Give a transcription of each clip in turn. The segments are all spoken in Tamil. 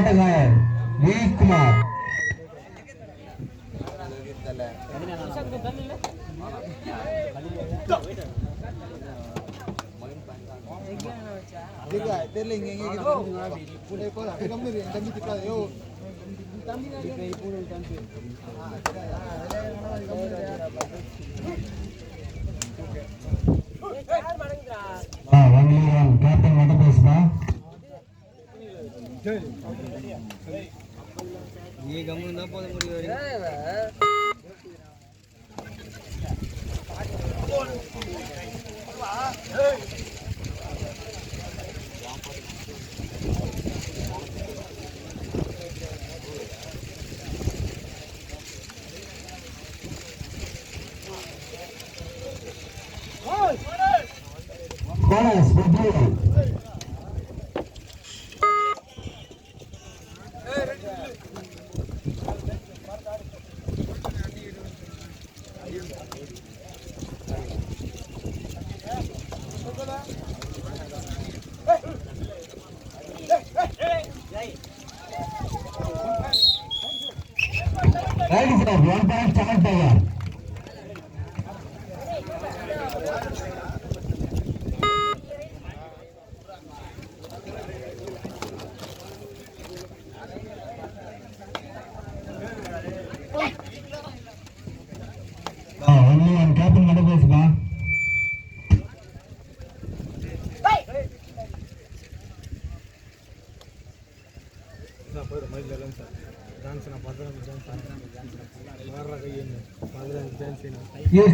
ஆட்டக்காரர் வி குமார். கேப்டன் மட்டும் பேசுமா? நீ கம்முன்னு தான் போத முடியும். Bonus for blue. Right is up, 1.7 player. Only one captain மட்டும் பேசுமா?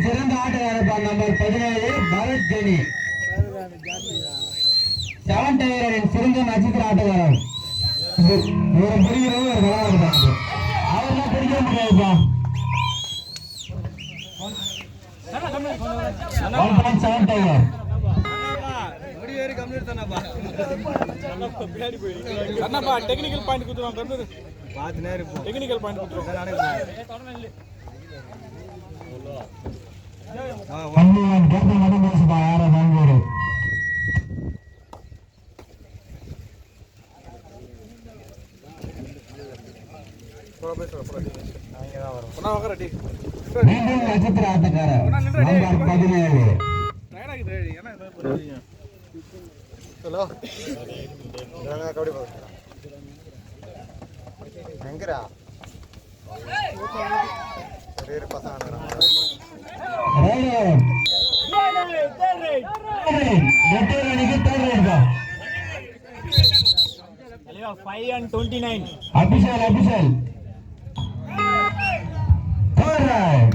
சிறந்த ஆட்டக்காரர் நம்பர் 17 பரத் ஜெனி. 7 டயரின் சிறந்த நட்சத்திர ஆட்டக்காரர். இவரை பிடிக்கிறவங்க ஒரு கலா இருக்காங்க. அவரெல்லாம் பிடிக்க முடியாதுப்பா. 1.7 டயர். டெக்னிக்கல் பாயிண்ட் கொடுத்துருவாங்க. டெக்னிக்கல் பாயிண்ட் கொடுத்துருவாங்க. கேப்டன் மட்டும் பேசுப்பா. யாரோ பெங்களூரு. மீண்டும் நட்சத்திர ஆட்டக்காரர் நம்பர் 17. ஹலோ கபடி எங்கரா பசங்க 5 and 29. Official. Third right.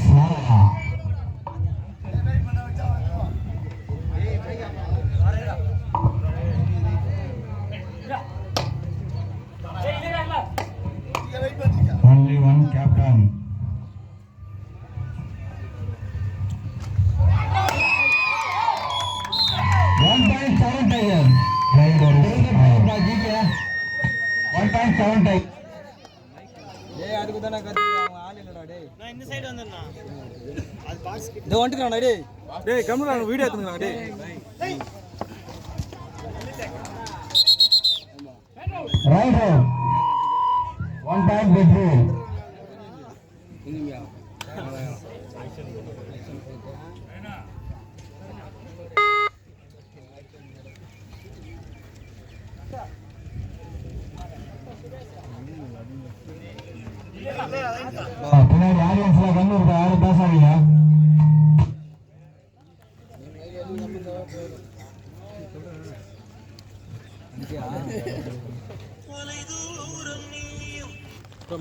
Sala. Only one captain. Video எடுத்துங்க டேய். Right out. 1 point victory. பின்னாடி ஆடியன்ஸ்ல கண்ணு இருக்கு. யாரும் பேசாதீங்க.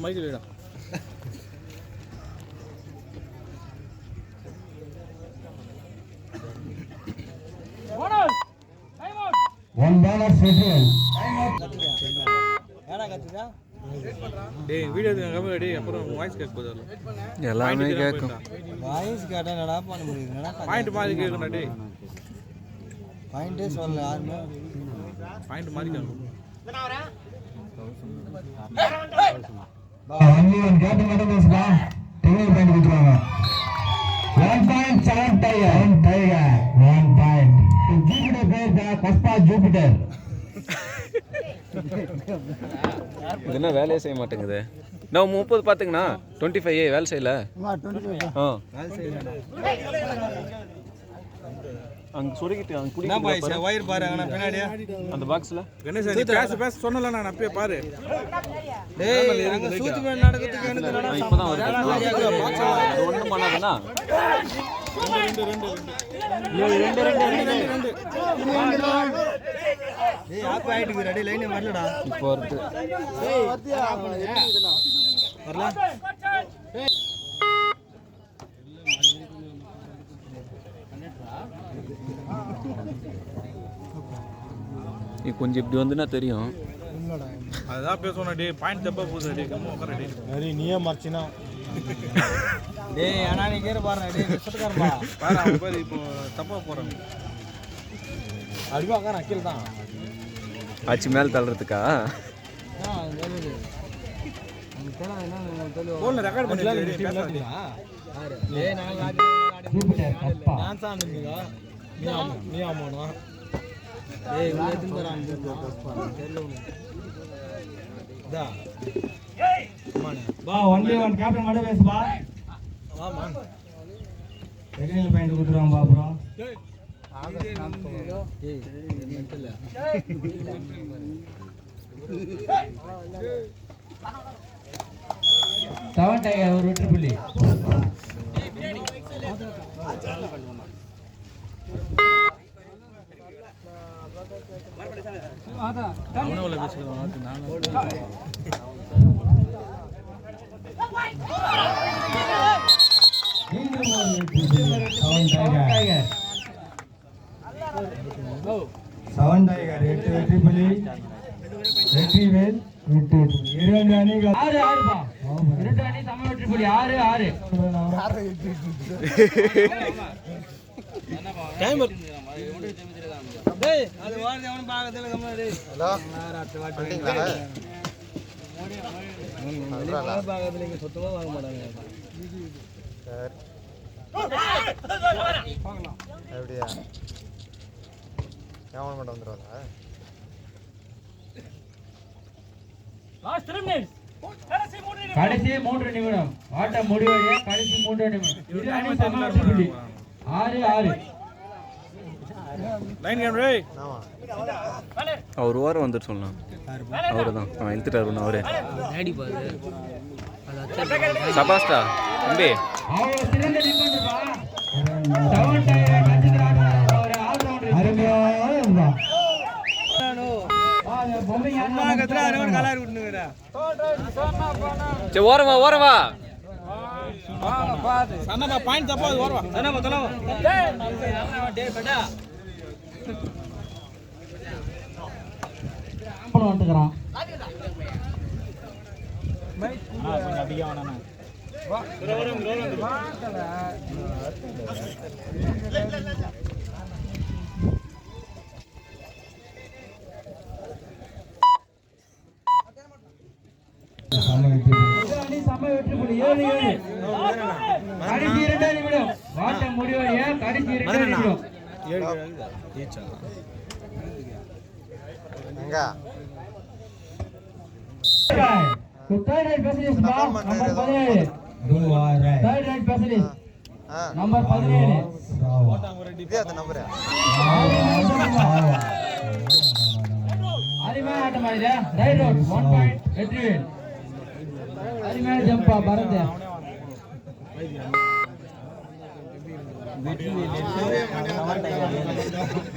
மைக்கில் விடா. One bonus victory. ஏடா கத்துடா. டேய் வீடியோ எடுங்க டேய். அப்புறம் வாய்ஸ் கேட்க போதல. எல்லாமே கேட்கும். வாய்ஸ் கேட்டா என்னடா பண்ண முடியும்? என்னடா பாயிண்ட் மாதிரி கேக்குறடா டேய். பாயிண்டே சொல்ல யாருமே. பாயிண்ட் மாதிரி கேட்கும். only one captain மட்டும் பேசுமா. டெக்னிக்கல் பாயிண்ட் கொடுத்துருவாங்க. 1.7 tiger. 1 point. Jupiter பேர் பஸ்பா ஜூபிட்டர். இது என்ன வேலையே செய்ய மாட்டேங்குது. நான் 30 பார்த்துங்கண்ணா 25 வேலை செய்யல. ஆ அங்கே சுருக்கிட்டு அங்கே குடிக்க வயிறு பாரு அங்கே பின்னாடி அந்த பாக்ஸில் கணேசன் நீ பேச சொன்னல நான் அப்பயே பாரு. டேய் அங்க சூத்து மேல நடக்கிறதுக்கு எனக்கு இப்போ தான் வருது. ஒன்றும் பண்ணாதுண்ணா. டேய் ஆப் ஆயிட்டு ரெடி லைனே வரலடா. இப்போ வருது. வரல நீ கொஞ்சம் இப்படி வந்துன்னா தெரியும். அதுதான் பேசணும் டே. பாயிண்ட் தப்பா போகுது டே. கம்ம உட்கார டே. சரி நீயே மறச்சினா. டேய் அண்ணா நீ கேர பாருடா டேய் சுத்தக்காரமா. பாரு அவன் பாரு இப்போ தப்பா போறாங்க. அடிவா கார அக்கில் தான். ஆச்சு மேலே தள்ளுறதுக்கா? போன்ல ரெக்கார்ட் பண்ணி பேசாதீங்க. டேய் நான் ஜூபிட்டர் கப்பா டான்ஸ் ஆடுறீங்க. நீ ஆமானா. டேய் இங்க திங்கறான் தெரியல உனக்கு. டா. பா ஒன்லி ஒன் கேப்டன் மட்டும் பேசு பா. ஆமா. டெக்னிக்கல் பாயிண்ட் கொடுத்துருவான் பா அப்புறம். ஏய் மென்டல். செவன் டைகர் ஒரு வெற்றி புள்ளி. அவனோல பேசுறான் நான். மீண்டும் ஒரு வெற்றி புள்ளி. Seven tiger. செவன் டைகர் 8 வெற்றி புள்ளி. வெற்றிவேல் 8 வெற்றி புள்ளி. 2 அணிகள் 6 பா. 2 அணி சம வெற்றி புள்ளி. 6 டைம் டேய் அது வாரது அவன பாக்கதல கம்மா டேய். ஹலோ வந்தீங்களா? வெளிய பாக்கதல இங்க சுத்தமா வாங்க மாட்டாங்க. சார் வாங்கலாம். அப்படியே கேவல மட்டும் வந்துறாதா? கடைசி 3 நிமிடம். ஆட்டம் முடிவடைய கடைசி 3 நிமிடம். இரு அணி சம வெற்றி புள்ளி. 6 லைன் கேம் டேய். ஆமா. அவர் ஓரம் வந்துட்டு சொல்லலாம். அவரு தான் இழுத்துட்டாரு அவரே. டாடி பாரு. சபாஸ்டா தம்பி அவங்க சிறந்த டிஃபெண்டர் பா. செவன் டைகர் நட்சத்திர ஆட்டக்காரர் ஒரு ஆல் ரவுண்டர். அருமையான இருந்தா. பொம்மைங்க அம்மா கத்ரா அரவன் கலர் விட்டுங்கடா. சே ஓரமா ஓரமா சன்னமா பாயிண்ட் தப்பா அது வரவா. சன்னமா தலவா. டேய் படா. ஆம்பள வந்துக்கறான். கொஞ்சம் அதிகம் வேணானே. வா ரோரம் வாடல. சம வெற்றி புள்ளி. 7 கடைசி 2 நிமிடம். ஆட்டம் முடிவடைய கடைசி 2 நிமிடம். 7 ஈச்சா. எங்க? third right specialist பா. Number 17. third right specialist. Number 17. இதே அந்த நம்பர். அரிமா ஆட்டம் ஆடுதா. ரைட் ரோட் 1 point Vetrivel. Arima Jamba Bharat.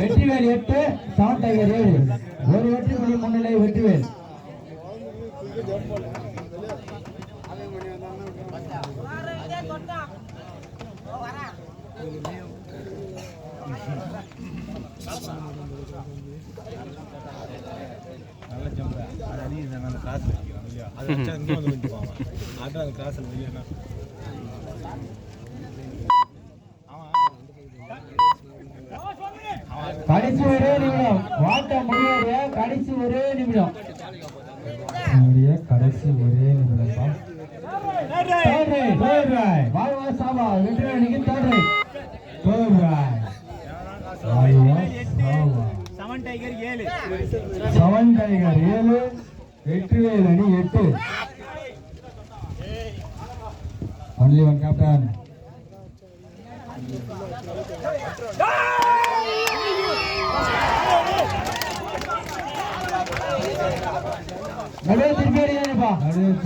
Vetrivel 8 seven tiger 7. ஒரு வெற்றி புள்ளி முன்னிலை வெற்றிவேல். நல்ல ஜம்ப். அது அடிக்குது அந்த கிராஸ் வைக்கிறான் இல்லையா? அது வச்சா இங்க வந்து விட்டுவாங்க. ஆட்ற அந்த கிராஸ்ல வெளியனா. கடைசி ஒரே நிமிடம். ஆட்டம் முடிவடைய கடைசி ஒரே நிமிடம். கடைசி ஒரே நிமிடம். third right. வாழ்வா சாவா வெற்றிவேலுக்கு third right. third right. வாழ்வா சாவா. செவன் டைகர் 7, வெற்றிவேல் அணி 8. Only one captain.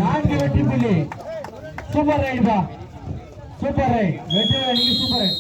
நான்கு வெற்றி புள்ளி. சூப்பர் ரைடுப்பா, சூப்பர் ரைட். வெற்றி அணிக்கு சூப்பர் ரைட்.